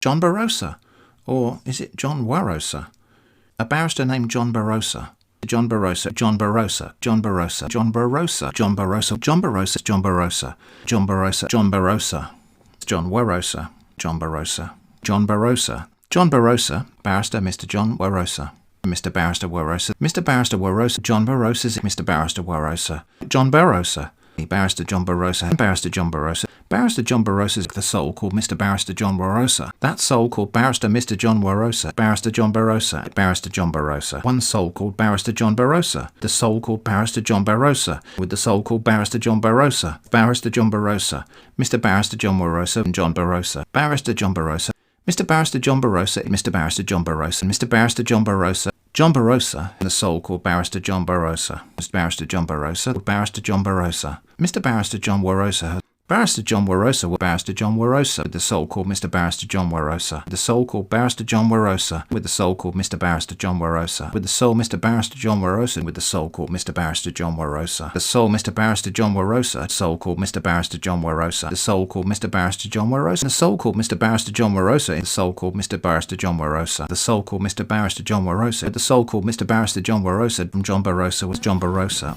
John Barosa. Or is it John Barosa? A barrister named John Barosa. John Barosa, John Barosa, John Barosa, John Barosa, John Barosa, John Barosa, John Barosa, John Barosa, John Barosa, John Barosa, John Barosa, John Barosa, John Barosa, barrister Mr. John Barosa. Mr. Barrister Barosa, Mr. Barrister Barosa, John Barosa, Mr. Barrister Barosa, John Barosa, Barrister John Barosa, Barrister John Barosa. Barrister John Barosa is the soul called Mr. Barrister John Barosa. That soul called Barrister Mr. John Barosa. Barrister John Barosa. Barrister John Barosa. One soul called Barrister John Barosa. The soul called Barrister John Barosa. With the soul called Barrister John Barosa. Barrister John Barosa. Mr. Barrister John Barosa and John Barosa. Barrister John Barosa. Mr. Barrister John Barosa. Mr. Barrister John Barosa. Mr. Barrister John Barosa. John Barosa, and the soul called Barrister John Barosa. Mr. Barrister John Barosa, Barrister John Barosa. Mr. Barrister John Barosa. Barrister John Barosa, Barrister John Barosa, with the soul called Mr. Barrister John Barosa. The soul called Barrister John Barosa, with the soul called Mr. Barrister John Barosa. With the soul Mr. Barrister John Barosa, with the soul called Mr. Barrister John Barosa. The soul Mr. Barrister John Barosa, soul called Mr. Barrister John Barosa. The soul called Mr. Barrister John Barosa. The soul called Mr. Barrister John Barosa. The soul called Mr. Barrister John Barosa. The soul called Mr. Barrister John Barosa. The soul called Mr. Barrister John Barosa from John Barosa was John Barosa.